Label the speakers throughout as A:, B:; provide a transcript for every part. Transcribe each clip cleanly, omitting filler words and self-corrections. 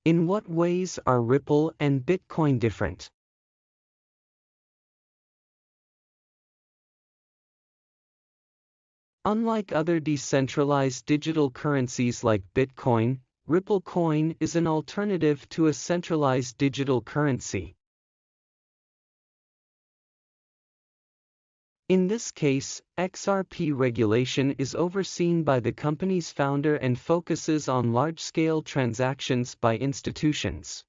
A: In what ways are Ripple and Bitcoin different? Unlike other decentralized digital currencies like Bitcoin, Ripple coin is an alternative to a centralized digital currency. In this case, XRP regulation is overseen by the company's founder and focuses on large-scale transactions by institutions.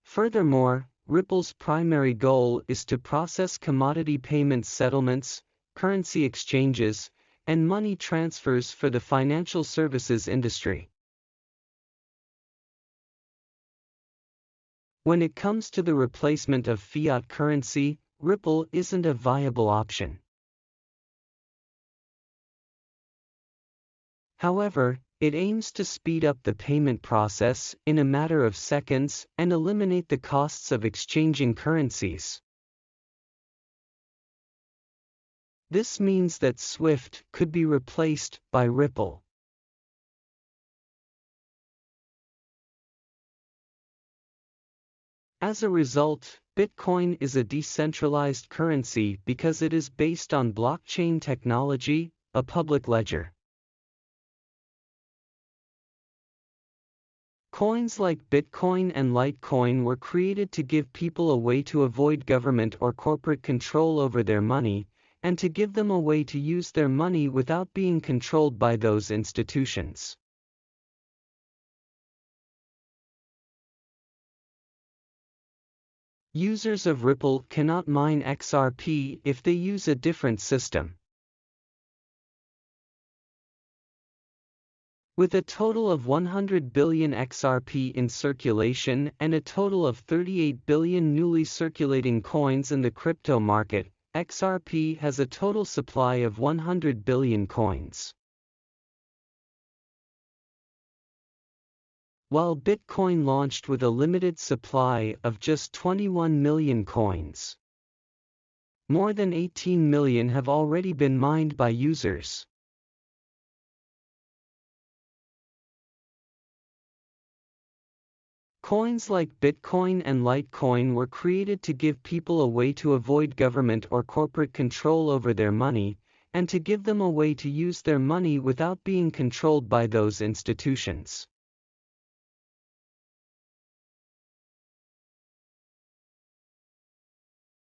A: Furthermore, Ripple's primary goal is to process commodity payment settlements, currency exchanges, and money transfers for the financial services industry. When it comes to the replacement of fiat currency, Ripple isn't a viable option. However, it aims to speed up the payment process in a matter of seconds and eliminate the costs of exchanging currencies. This means that SWIFT could be replaced by Ripple. As a result, Bitcoin is a decentralized currency because it is based on blockchain technology, a public ledger. Coins like Bitcoin and Litecoin were created to give people a way to avoid government or corporate control over their money, and to give them a way to use their money without being controlled by those institutions. Users of Ripple cannot mine XRP if they use a different system. With a total of 100 billion XRP in circulation and a total of 38 billion newly circulating coins in the crypto market, XRP has a total supply of 100 billion coins. While Bitcoin launched with a limited supply of just 21 million coins, more than 18 million have already been mined by users. Coins like Bitcoin and Litecoin were created to give people a way to avoid government or corporate control over their money, and to give them a way to use their money without being controlled by those institutions.